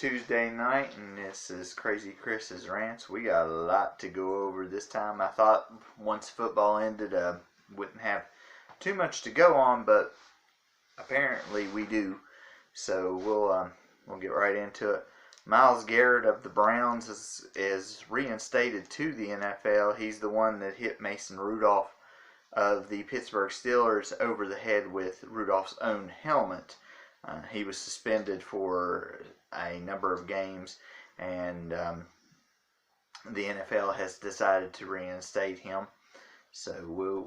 Tuesday night, and this is Crazy Chris's Rants. We got a lot to go over this time. I thought once football ended, wouldn't have too much to go on, but apparently we do. So we'll get right into it. Myles Garrett of the Browns is reinstated to the NFL. He's the one that hit Mason Rudolph of the Pittsburgh Steelers over the head with Rudolph's own helmet. He was suspended for a number of games, and the NFL has decided to reinstate him. So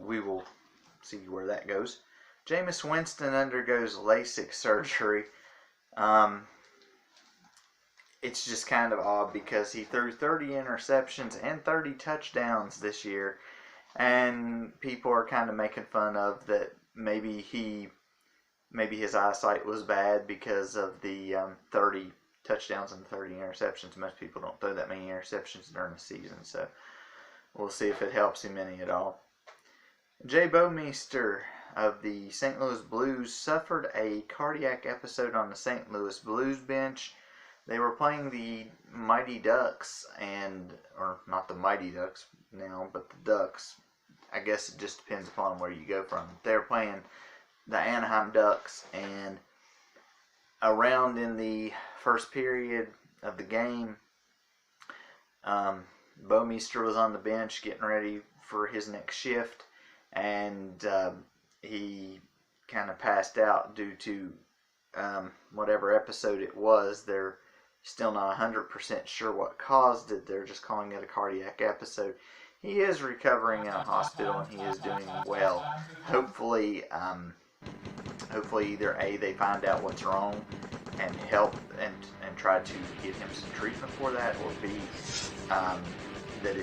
we will see where that goes. Jameis Winston undergoes LASIK surgery. It's just kind of odd because he threw 30 interceptions and 30 touchdowns this year, and people are kind of making fun of that. Maybe his eyesight was bad because of the 30 touchdowns and 30 interceptions. Most people don't throw that many interceptions during the season, so we'll see if it helps him any at all. Jay Bouwmeester of the St. Louis Blues suffered a cardiac episode on the St. Louis Blues bench. They were playing the Mighty Ducks, or not the Mighty Ducks now, but the Ducks. I guess it just depends upon where you go from. They were playing the Anaheim Ducks, and around in the first period of the game, Bouwmeester was on the bench getting ready for his next shift, and he kind of passed out due to whatever episode it was. They're still not 100% sure what caused it. They're just calling it a cardiac episode. He is recovering in a hospital, and he is doing well. Hopefully either A, they find out what's wrong and help and try to get him some treatment for that, or B, that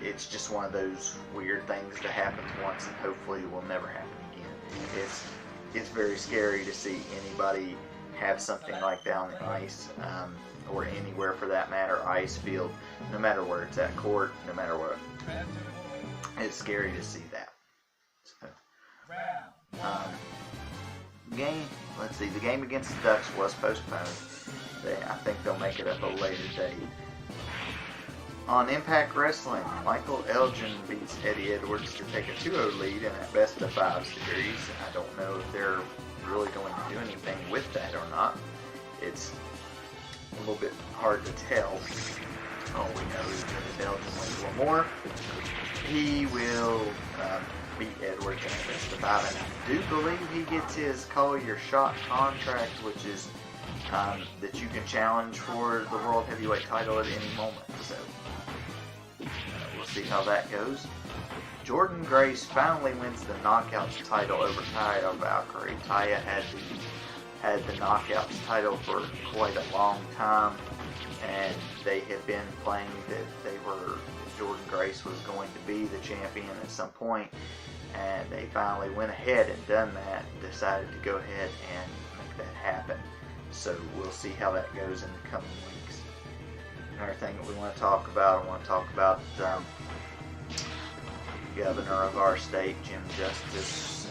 it's just one of those weird things that happens once and hopefully will never happen again. It's very scary to see anybody have something like that on the ice, or anywhere for that matter, ice field, no matter where it's at, court, no matter what. It's scary to see that. So, the game against the Ducks was postponed. I think they'll make it up a later date. On Impact Wrestling, Michael Elgin beats Eddie Edwards to take a 2-0 lead in that best of 5 series. I don't know if they're really going to do anything with that or not. It's a little bit hard to tell. All we know is that Elgin wins one more. He will beat Edwards in the best of 5, and I do believe he gets his Call Your Shot contract, which is that you can challenge for the World Heavyweight title at any moment. So we'll see how that goes. Jordynne Grace finally wins the Knockouts title over Taya Valkyrie. Taya had the Knockouts title for quite a long time, and they had been playing that Jordynne Grace was going to be the champion at some point, and they finally went ahead and done that, and decided to go ahead and make that happen. So we'll see how that goes in the coming weeks. Another thing that we want to talk about, the governor of our state, Jim Justice.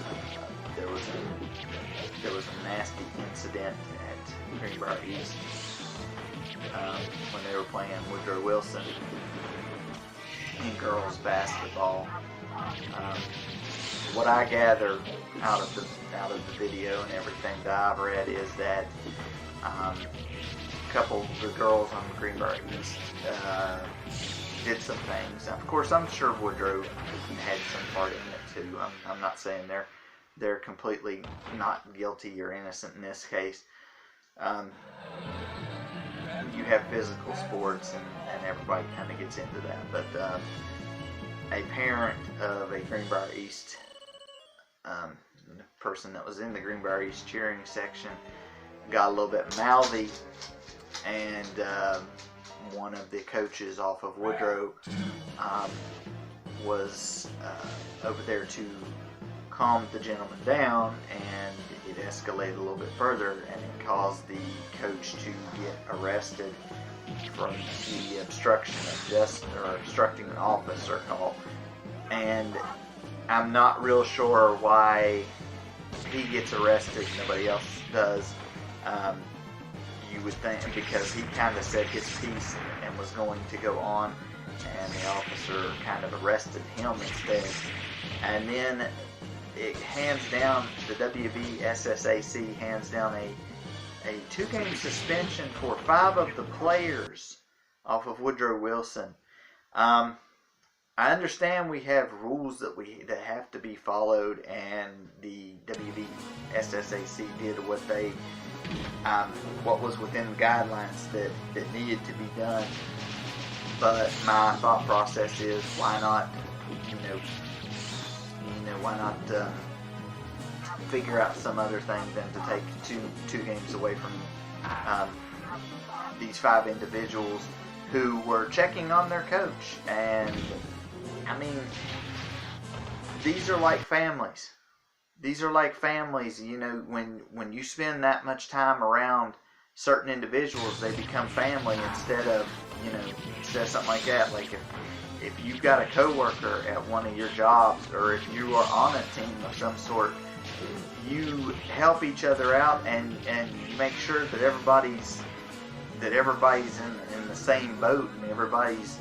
There was a nasty incident at Greenbrier East when they were playing Woodrow Wilson in girls basketball. What I gather out of the video and everything that I've read is that a couple of the girls on Greenbrier East did some things. Of course, I'm sure Woodrow had some part in it too. I'm not saying they're completely not guilty or innocent in this case. You have physical sports, and everybody kind of gets into that. But a parent of a Greenbrier East person that was in the Greenbrier East cheering section got a little bit mouthy, and one of the coaches off of Woodrow was over there to calm the gentleman down, and it escalated a little bit further, and it caused the coach to get arrested from the obstruction of justice, or obstructing an officer call. And I'm not real sure why he gets arrested and nobody else does. you would think, because he kind of said his piece and was going to go on, and the officer kind of arrested him instead. And then it hands down, the WVSSAC hands down a 2-game suspension for 5 of the players off of Woodrow Wilson. I understand we have rules that have to be followed, and the WVSSAC did what was within guidelines that needed to be done. But my thought process is, why not, why not figure out some other thing than to take two games away from these 5 individuals who were checking on their coach. And I mean, these are like families. These are like families. When you spend that much time around certain individuals, they become family instead of something like that. Like if you've got a coworker at one of your jobs, or if you are on a team of some sort, you help each other out, and you make sure that everybody's in the same boat, and everybody's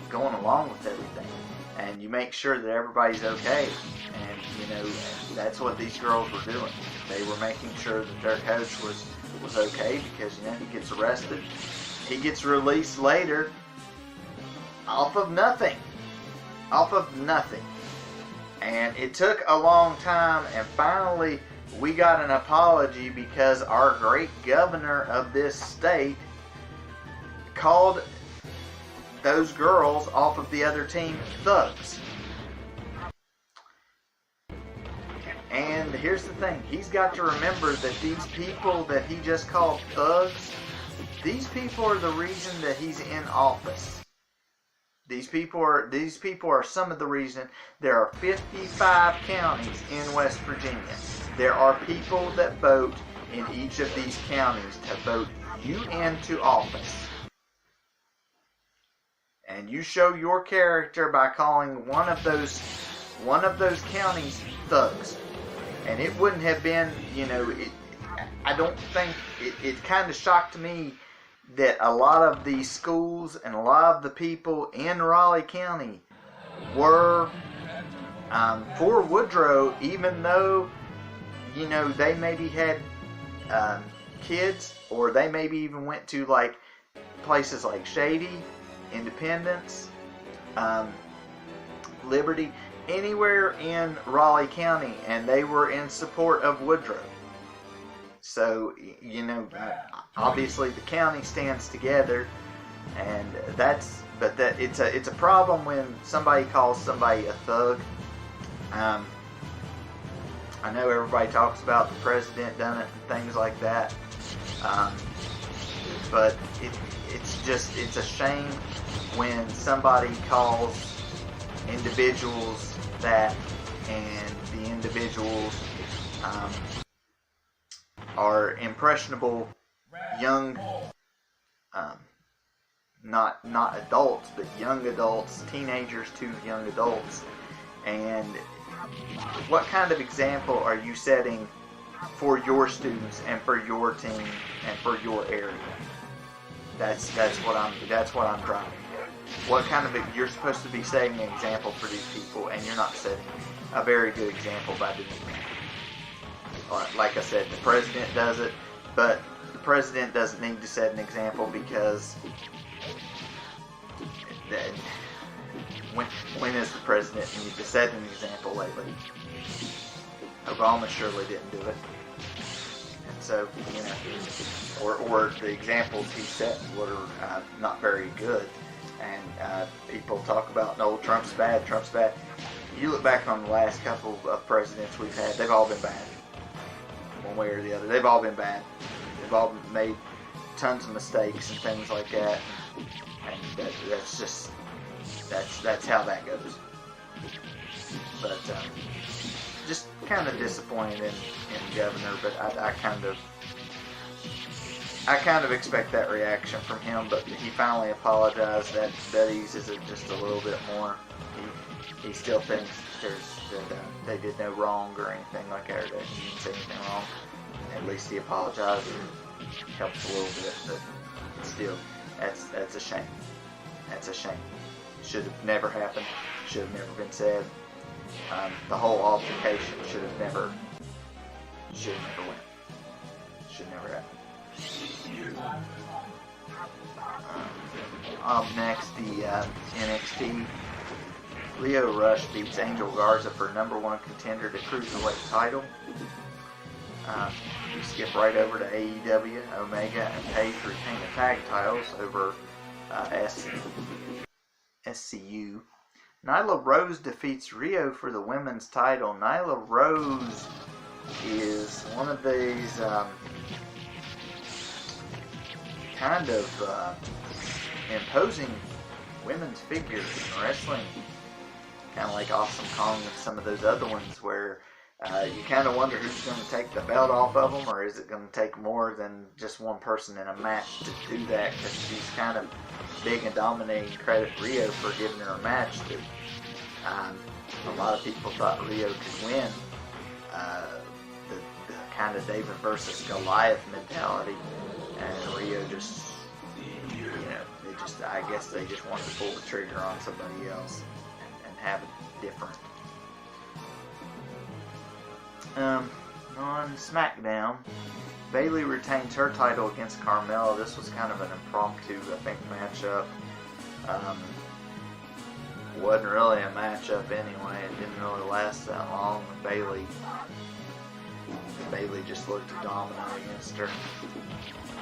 going along with everything, and you make sure that everybody's okay. And that's what these girls were doing. They were making sure that their coach was okay, because he gets arrested, he gets released later off of nothing. And it took a long time, and finally we got an apology, because our great governor of this state called those girls off of the other team thugs. And here's the thing, he's got to remember that these people that he just called thugs, these people are the reason that he's in office. These people are some of the reason there are 55 counties in West Virginia. There are people that vote in each of these counties to vote you into office. And you show your character by calling one of those counties thugs. And it wouldn't have been, I don't think, it kind of shocked me that a lot of these schools and a lot of the people in Raleigh County were for Woodrow, even though, they maybe had kids, or they maybe even went to like places like Shady, Independence, Liberty, anywhere in Raleigh County, and they were in support of Woodrow. So, obviously the county stands together, and it's a problem when somebody calls somebody a thug. I know everybody talks about the president done it and things like that, but it's a shame when somebody calls individuals that, and the individuals are impressionable young, not adults, but young adults, teenagers to young adults. And what kind of example are you setting for your students and for your team and for your area? That's what I'm driving at. What kind of, you're supposed to be setting an example for these people, and you're not setting a very good example by doing that. Like I said, the president does it, but the president doesn't need to set an example, because when has the president needed to set an example lately? Obama surely didn't do it. And so, or the examples he set were not very good. And people talk about, no, Trump's bad, Trump's bad. You look back on the last couple of presidents we've had, they've all been bad. One way or the other. They've all been bad. They've all made tons of mistakes and things like that. And that's how that goes. But just kind of disappointed in Governor, but I kind of expect that reaction from him, but he finally apologized. That eases it just a little bit more. He still thinks that they did no wrong or anything like that, or that he didn't say anything wrong. At least he apologized. helps a little bit, but still, that's a shame. That's a shame. Should have never happened. Should have never been said. The whole altercation should have never went. Should never happen. Up next, the NXT. Lio Rush beats Angel Garza for #1 contender to Cruiserweight title. We skip right over to AEW. Omega and Paige retain the tag titles over SCU. Nyla Rose defeats Rio for the women's title. Nyla Rose is one of these kind of imposing women's figures in wrestling. Kind of like Awesome Kong and some of those other ones where you kind of wonder who's going to take the belt off of them, or is it going to take more than just one person in a match to do that, because she's kind of big and dominating. Credit Rio for giving her a match that a lot of people thought Rio could win. The kind of David versus Goliath mentality, and Rio just, I guess they just wanted to pull the trigger on somebody else and have it different. On SmackDown, Bayley retains her title against Carmella. This was kind of an impromptu, I think, matchup. Wasn't really a matchup anyway. It didn't really last that long. Bayley just looked to dominate against her.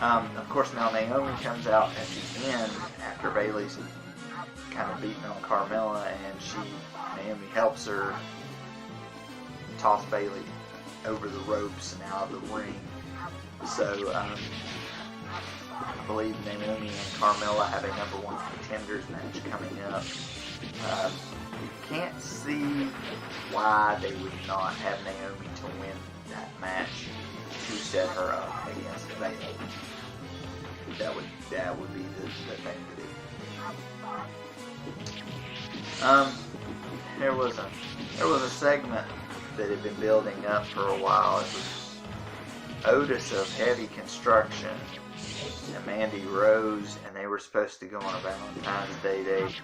Of course, now Naomi comes out at the end after Bayley's kind of beating on Carmella, and Naomi helps her toss Bayley over the ropes and out of the ring. So I believe Naomi and Carmella have a #1 contenders match coming up. You can't see why they would not have Naomi to win that match to set her up against Bayley. That would be the thing to do. There was a segment that had been building up for a while. It was Otis of Heavy Construction and Mandy Rose, and they were supposed to go on a Valentine's Day date.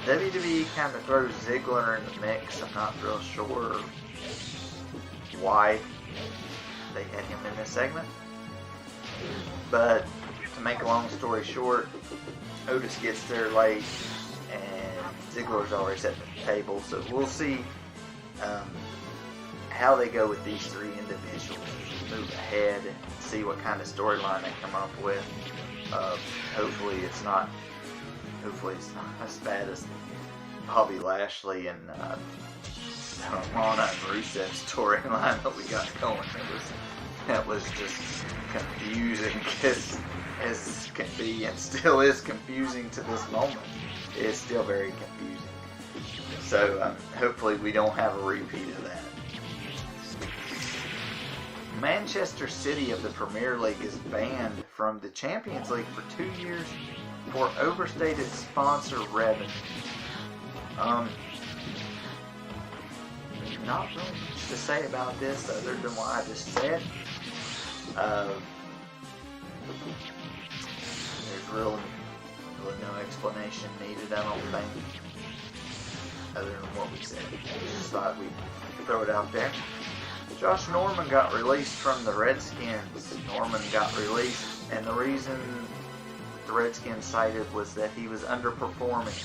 WWE kind of throws Ziggler in the mix. I'm not real sure why they had him in this segment. But to make a long story short, Otis gets there late, and Ziggler's already set the table. So we'll see how they go with these three individuals. Move ahead and see what kind of storyline they come up with. Hopefully it's not as bad as Bobby Lashley and Lana and Rusev's storyline that we got going. That was just confusing as can be, and still is confusing to this moment. It's still very confusing. So hopefully we don't have a repeat of that. Manchester City of the Premier League is banned from the Champions League for 2 years for overstated sponsor revenue. Not really much to say about this other than what I just said. There's really no explanation needed, I don't think, other than what we said. Just thought we'd throw it out there. Josh Norman got released from the Redskins. Norman got released, and the reason the Redskins cited was that he was underperforming.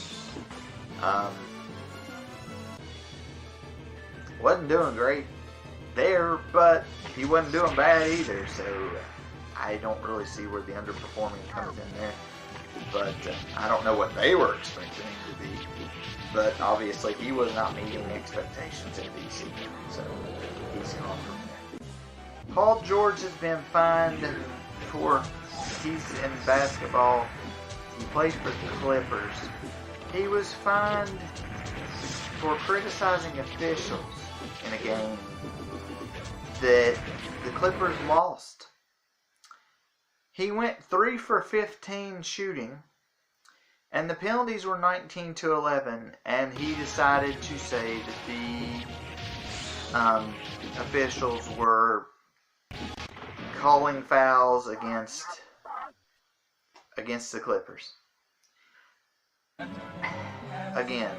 Wasn't doing great there, but he wasn't doing bad either, so I don't really see where the underperforming comes in there. But I don't know what they were expecting him to be. But obviously he was not meeting the expectations at DC, so he's gone from there. Paul George has been fined he's in basketball. He plays for the Clippers. He was fined for criticizing officials in a game that the Clippers lost. He went 3 for 15 shooting, and the penalties were 19-11, and he decided to say that the officials were calling fouls against the Clippers. Again,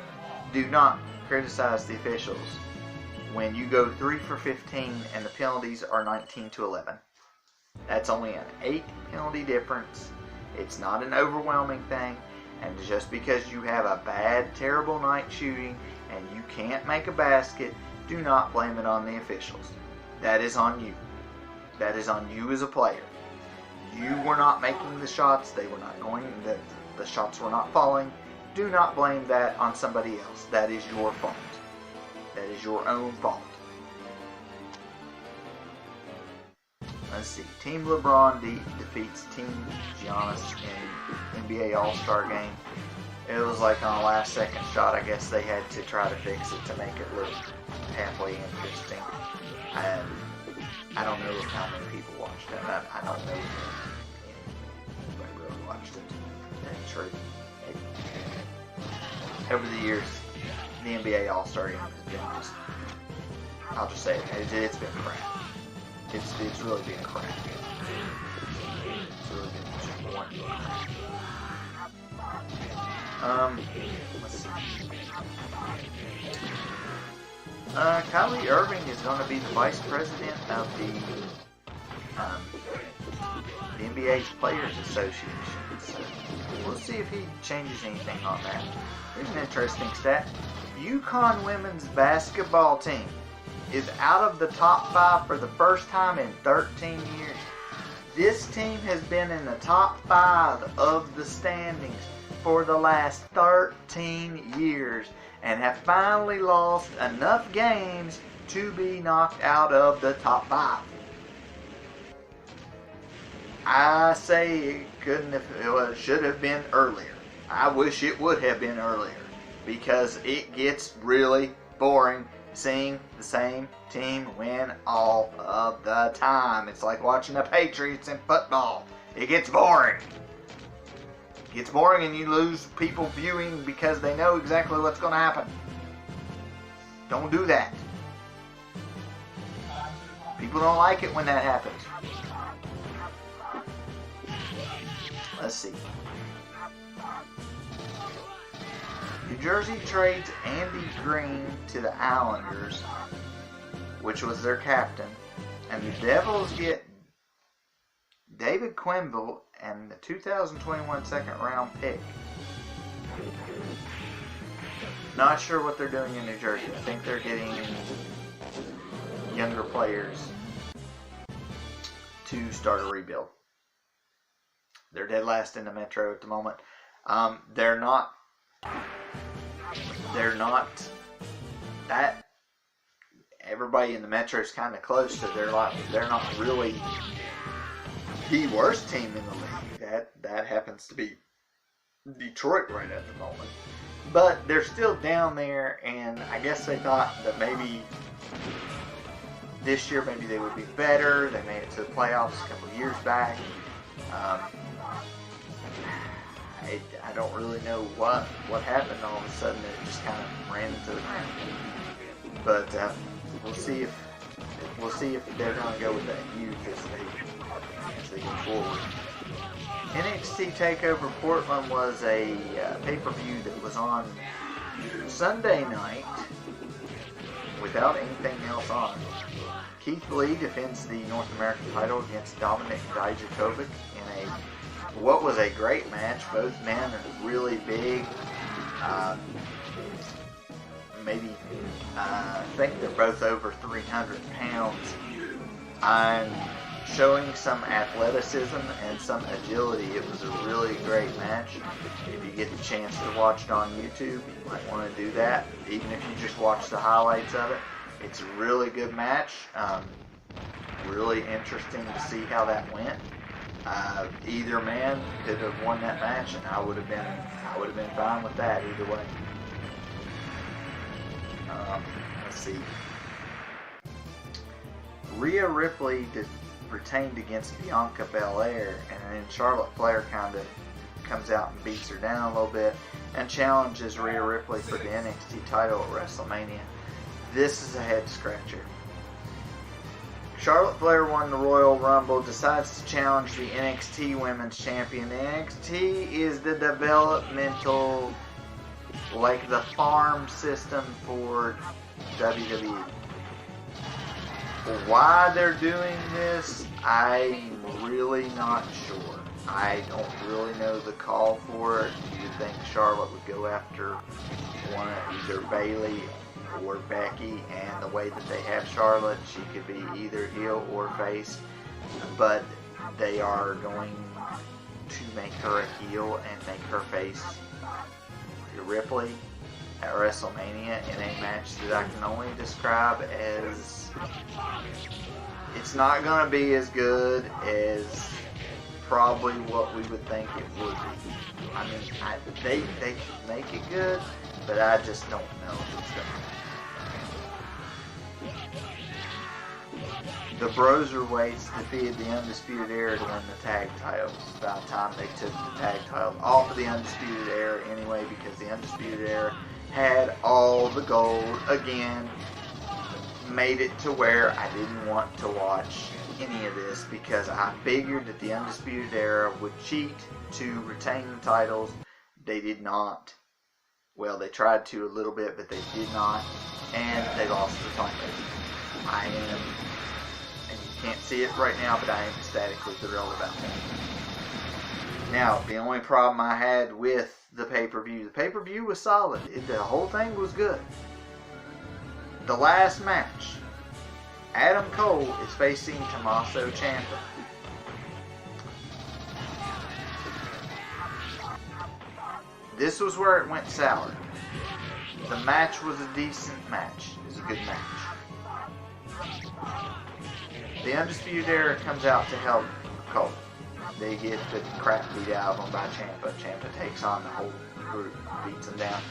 do not criticize the officials when you go 3 for 15 and the penalties are 19 to 11. That's only an 8 penalty difference. It's not an overwhelming thing. And just because you have a bad, terrible night shooting and you can't make a basket, do not blame it on the officials. That is on you. That is on you as a player. You were not making the shots. They were not going. The shots were not falling. Do not blame that on somebody else. That is your fault. That is your own fault. Let's see. Team LeBron defeats Team Giannis in NBA All-Star Game. It was like on a last-second shot. I guess they had to try to fix it to make it look halfway interesting. And I don't know how many people watched it. I don't know if anybody really watched it. That's true. Over the years, the NBA All-Star Game has been just, I'll just say it, it's been crap. It's really been crap. It's really been just boring. Let's see. Kyrie Irving is going to be the vice president of the NBA's Players Association. So we'll see if he changes anything on that. Here's an interesting stat. UConn women's basketball team is out of the top 5 for the first time in 13 years. This team has been in the top 5 of the standings for the last 13 years and have finally lost enough games to be knocked out of the top 5. I say it should have been earlier. I wish it would have been earlier because it gets really boring seeing the same team win all of the time. It's like watching the Patriots in football. It gets boring. It gets boring and you lose people viewing because they know exactly what's going to happen. Don't do that. People don't like it when that happens. Let's see. New Jersey trades Andy Green to the Islanders, which was their captain, and the Devils get David Quenneville and the 2021 second round pick. Not sure what they're doing in New Jersey. I think they're getting younger players to start a rebuild. They're dead last in the Metro at the moment. They're not that. Everybody in the Metro is kind of close to. They're not really the worst team in the league. That happens to be Detroit right at the moment. But they're still down there, and I guess they thought that maybe this year maybe they would be better. They made it to the playoffs a couple of years back. I don't really know what happened. All of a sudden, it just kind of ran into the ground. But we'll see if they're going to go with that youth as they go forward. NXT TakeOver Portland was a pay-per-view that was on Sunday night without anything else on. Keith Lee defends the North American title against Dominik Dijakovic in what was a great match. Both men are really big. I think they're both over 300 pounds. I'm showing some athleticism and some agility. It was a really great match. If you get the chance to watch it on YouTube, you might want to do that. Even if you just watch the highlights of it, it's a really good match. Really interesting to see how that went. Either man could have won that match, and I would have been fine with that either way. Let's see. Rhea Ripley retained against Bianca Belair, and then Charlotte Flair kind of comes out and beats her down a little bit and challenges Rhea Ripley for the NXT title at WrestleMania. This is a head scratcher. Charlotte Flair won the Royal Rumble, decides to challenge the NXT Women's Champion. The NXT is the developmental, like the farm system for WWE. Why they're doing this, I'm really not sure. I don't really know the call for it. You'd think Charlotte would go after one, either Bayley or Becky, and the way that they have Charlotte, she could be either heel or face, but they are going to make her a heel and make her face Ripley at WrestleMania in a match that I can only describe as, it's not going to be as good as probably what we would think it would be. I mean, they could make it good, but I just don't know if it's going to. The Broserweights defeated the Undisputed Era to win the tag titles. About time they took the tag titles off of the Undisputed Era anyway, because the Undisputed Era had all the gold again. Made it to where I didn't want to watch any of this, because I figured that the Undisputed Era would cheat to retain the titles. They did not. Well, they tried to a little bit, but they did not, and they lost the titles. I am, and you can't see it right now, but I am ecstatically thrilled about that. Now, the only problem I had with the pay-per-view was solid. The whole thing was good. The last match, Adam Cole is facing Tommaso Ciampa. This was where it went sour. The match was a decent match. It was a good match. The Undisputed Era comes out to help Cole. They get the crap beat out of them by Ciampa. Ciampa takes on the whole group, beats them down.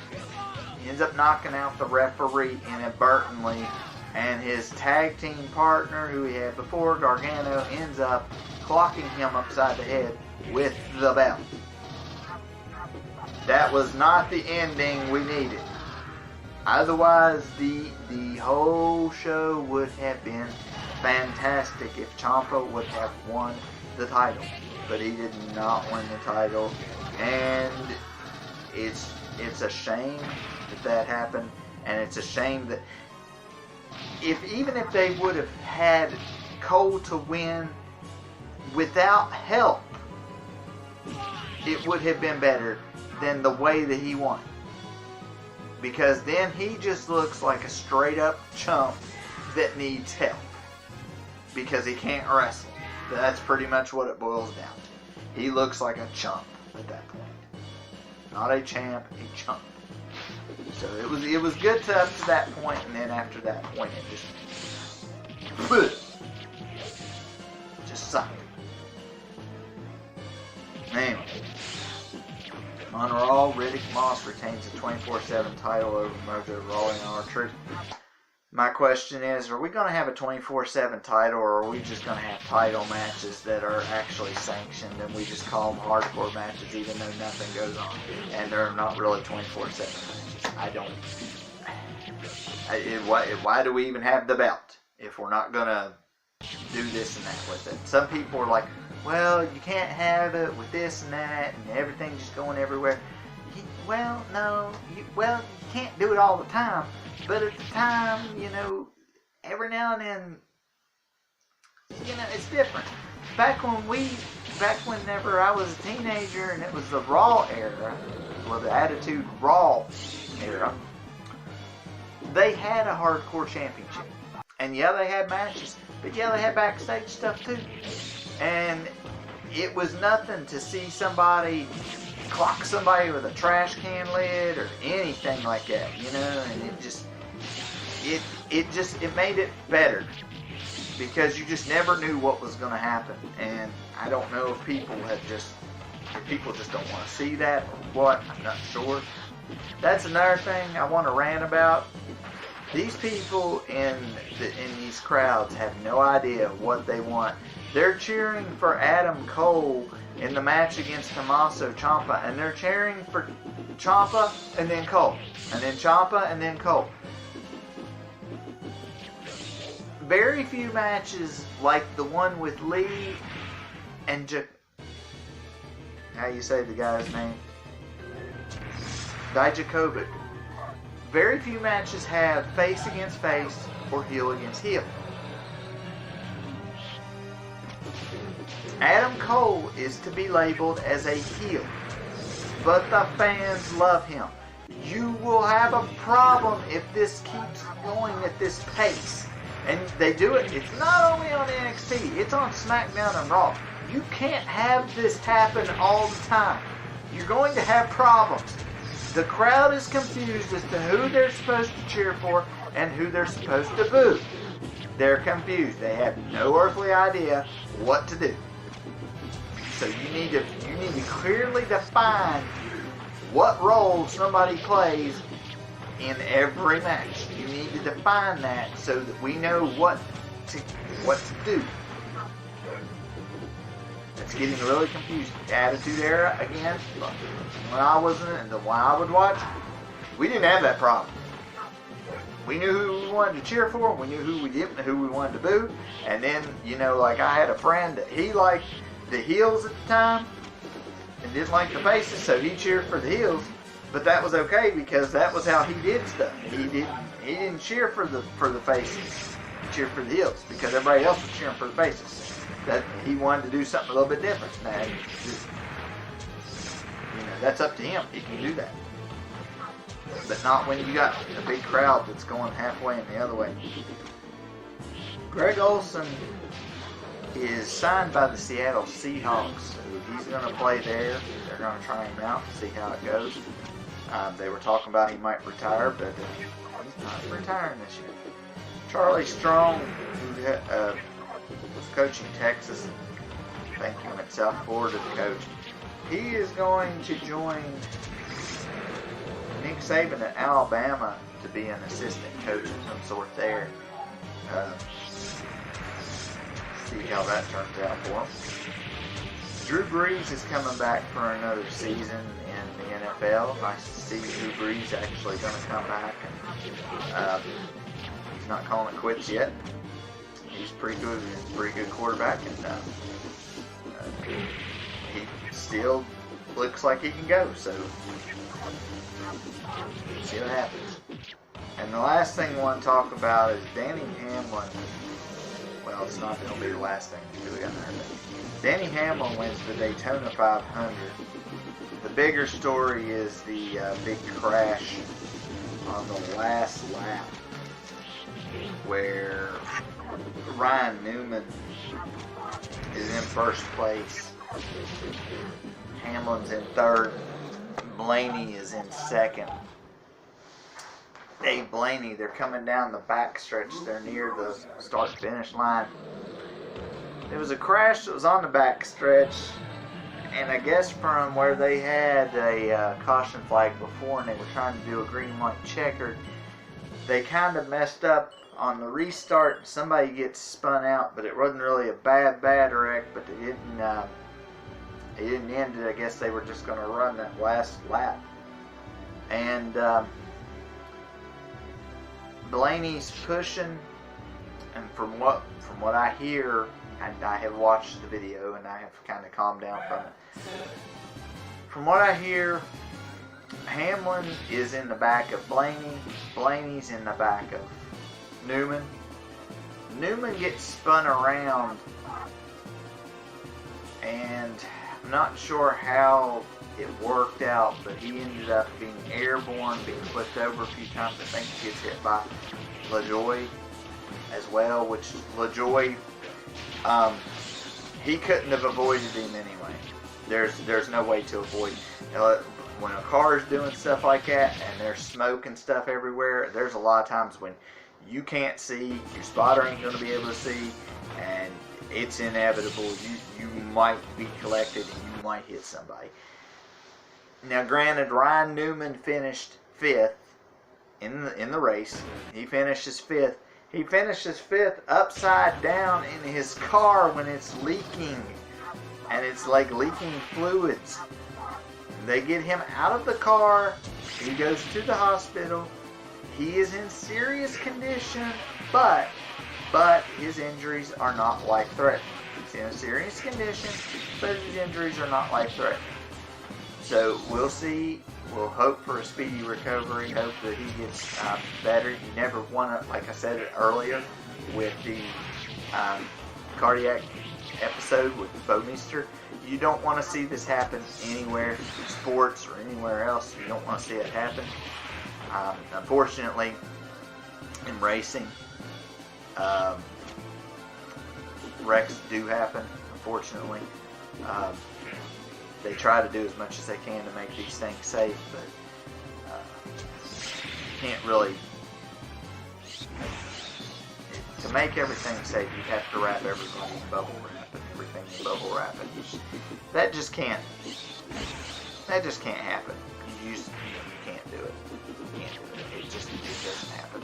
He ends up knocking out the referee inadvertently, and his tag team partner, who he had before, Gargano, ends up clocking him upside the head with the belt. That was not the ending we needed. Otherwise, the whole show would have been fantastic if Ciampa would have won the title. But he did not win the title, and it's a shame that happened, and it's a shame that even if they would have had Cole to win without help, it would have been better than the way that he won. Because then he just looks like a straight up chump that needs help because he can't wrestle. That's pretty much what it boils down to. He looks like a chump at that point. Not a champ, a chump. So it was good to up to that point, and then after that point it just sucked. Anyway, on Raw, Riddick Moss retains the 24/7 title over Mojo Rawley and R-Truth. My question is, are we going to have a 24/7 title, or are we just going to have title matches that are actually sanctioned and we just call them hardcore matches even though nothing goes on? And they're not really 24/7 matches. I don't... Why do we even have the belt if we're not going to do this and that with it? Some people are like, well, you can't have it with this and that and everything just going everywhere. Well, no. You can't do it all the time. But at the time, every now and then, it's different. Whenever I was a teenager and it was the Raw era, well, the Attitude Raw era, they had a hardcore championship. And yeah, they had matches, but yeah, they had backstage stuff too. And it was nothing to see somebody clock somebody with a trash can lid or anything like that, and it made it better because you just never knew what was going to happen. And I don't know if people just don't want to see that or what. I'm not sure. That's another thing I want to rant about. These people in these crowds have no idea what they want. They're cheering for Adam Cole in the match against Tommaso Ciampa, and they're cheering for Ciampa and then Cole, and then Ciampa and then Cole. very few matches like the one with Lee and how you say the guy's name? Dijakovic. Very few matches have face against face or heel against heel. Adam Cole is to be labeled as a heel, but the fans love him. You will have a problem if this keeps going at this pace. And they do it. It's not only on NXT, it's on SmackDown and Raw. You can't have this happen all the time. You're going to have problems. The crowd is confused as to who they're supposed to cheer for and who they're supposed to boo. They're confused. They have no earthly idea what to do. So you need to clearly define what role somebody plays in every match. You need to define that so that we know what to do. It's getting really confusing. Attitude Era, again, when I wasn't and the one I would watch, we didn't have that problem. We knew who we wanted to cheer for, we knew who we didn't, who we wanted to boo, and then, like I had a friend that he liked the heels at the time and didn't like the faces, so he cheered for the heels, but that was okay because that was how he did stuff. He didn't cheer for the faces. He cheered for the heels because everybody else was cheering for the faces. That he wanted to do something a little bit different. Now, that's up to him. He can do that. But not when you got a big crowd that's going halfway and the other way. Greg Olson is signed by the Seattle Seahawks. So he's going to play there. They're going to try him out, see how it goes. They were talking about he might retire, but he's not retiring this year. Charlie Strong, who was coaching Texas, thank you, at South Florida to coach. He is going to join Nick Saban at Alabama to be an assistant coach of some sort there. See how that turns out for him. Drew Brees is coming back for another season in the NFL. Nice to see Drew Brees actually going to come back. And, he's not calling it quits yet. He's pretty good. He's a pretty good quarterback, and he still looks like he can go. So see what happens. And the last thing I want to talk about is Danny Hamlin. Well, it's not going to be the last thing because we got another thing. Danny Hamlin wins the Daytona 500. The bigger story is the big crash on the last lap where Ryan Newman is in first place. Hamlin's in third. Blaney is in second. Dave Blaney, they're coming down the back stretch. They're near the start-finish line. There was a crash that was on the back stretch, and I guess from where they had a caution flag before and they were trying to do a green-white checkered, they kind of messed up on the restart. Somebody gets spun out, but it wasn't really a bad wreck, but they didn't end it. I guess they were just going to run that last lap. And Blaney's pushing, and from what I hear, and I have watched the video and I have kind of calmed down from it. From what I hear, Hamlin is in the back of Blaney. Blaney's in the back of Newman. Newman gets spun around, and I'm not sure how it worked out, but he ended up being airborne, being flipped over a few times. I think he gets hit by LaJoie as well, which LaJoie, he couldn't have avoided him anyway. There's no way to avoid. When a car is doing stuff like that and there's smoke and stuff everywhere, there's a lot of times when you can't see, your spotter ain't going to be able to see, and it's inevitable. You might be collected and you might hit somebody. Now, granted, Ryan Newman finished 5th in the race. He finishes 5th. He finishes 5th upside down in his car when it's leaking, and it's like leaking fluids. They get him out of the car. He goes to the hospital. He is in serious condition, but but his injuries are not life-threatening. He's in a serious condition, but his injuries are not life-threatening. So we'll see. We'll hope for a speedy recovery. Hope that he gets better. You never want to, like I said earlier, with the cardiac episode with Bouwmeester, you don't want to see this happen anywhere in sports or anywhere else. You don't want to see it happen. Unfortunately, in racing, wrecks do happen. Unfortunately, they try to do as much as they can to make these things safe, but you can't really. To make everything safe, you have to wrap everybody in bubble wrap and everything in bubble wrap, and that just can't. That just can't happen. You can't do it. You can't do it. It doesn't happen.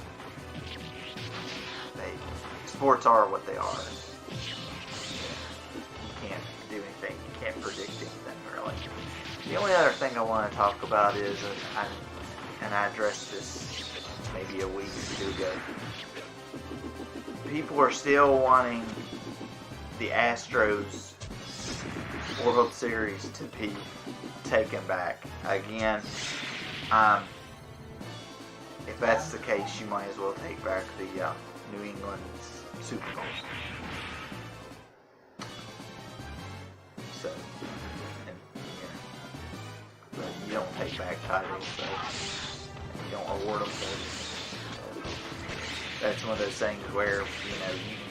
Sports are what they are. You can't do anything. You can't predict anything really. The only other thing I want to talk about is, and I addressed this maybe a week or two ago. People are still wanting the Astros World Series to be taken back. Again, if that's the case, you might as well take back the New England's Super Bowl. So, and, but you don't take back titles, so you don't award them. So that's one of those things where, you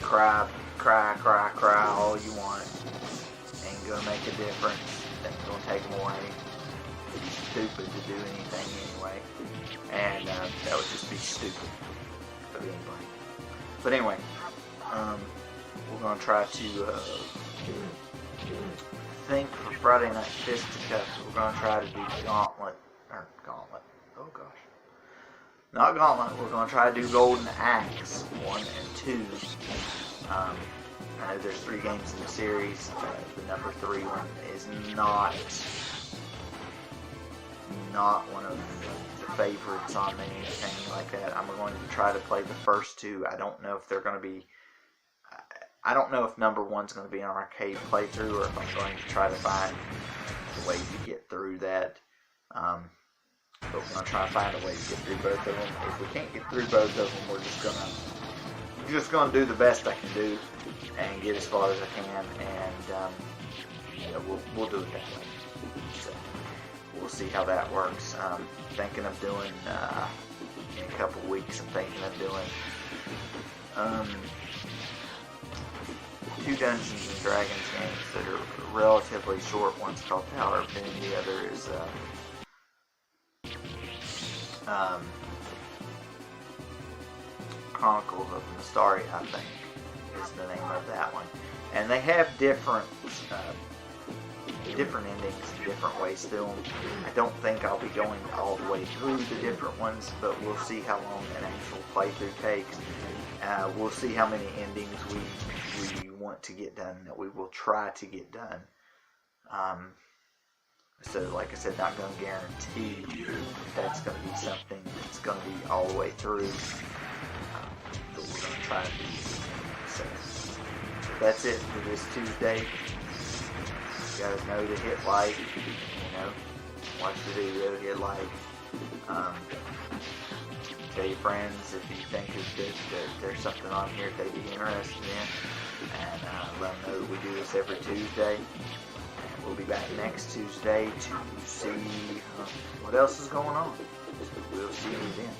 can cry all you want. Ain't gonna make a difference. Ain't gonna take them away. It's stupid to do anything anyway. And that would just be stupid of anybody. But anyway, we're gonna try to think for Friday Night Fisticuffs. We're gonna try to do Gauntlet. Oh gosh. Not Gauntlet, we're going to try to do Golden Axe 1 and 2. I know there's 3 games in the series. The number 3 one is not one of the favorites on me, anything like that. I'm going to try to play the first 2. I don't know if they're going to be... I don't know if number 1's going to be an arcade playthrough, or if I'm going to try to find a way to get through that. But we're going to try to find a way to get through both of them. If we can't get through both of them, we're just going to do the best I can do and get as far as I can, and we'll do it that way. So we'll see how that works. Thinking of doing in a couple weeks. I'm thinking of doing 2 Dungeons and Dragons games that are relatively short. One's called Tower of Doom. The other is Chronicles of Mystaria, I think, is the name of that one. And they have different endings, different ways to them. I don't think I'll be going all the way through the different ones, but we'll see how long an actual playthrough takes. We'll see how many endings we want to get done, that we will try to get done. So, like I said, not going to guarantee that's going to be something that's going to be all the way through. But we're going to try to do. So that's it for this Tuesday. You guys know to hit like, watch the video, hit like. Tell your friends if you think that there's something on here they'd be interested in. And let them know that we do this every Tuesday. We'll be back next Tuesday to see what else is going on. So we'll see you then.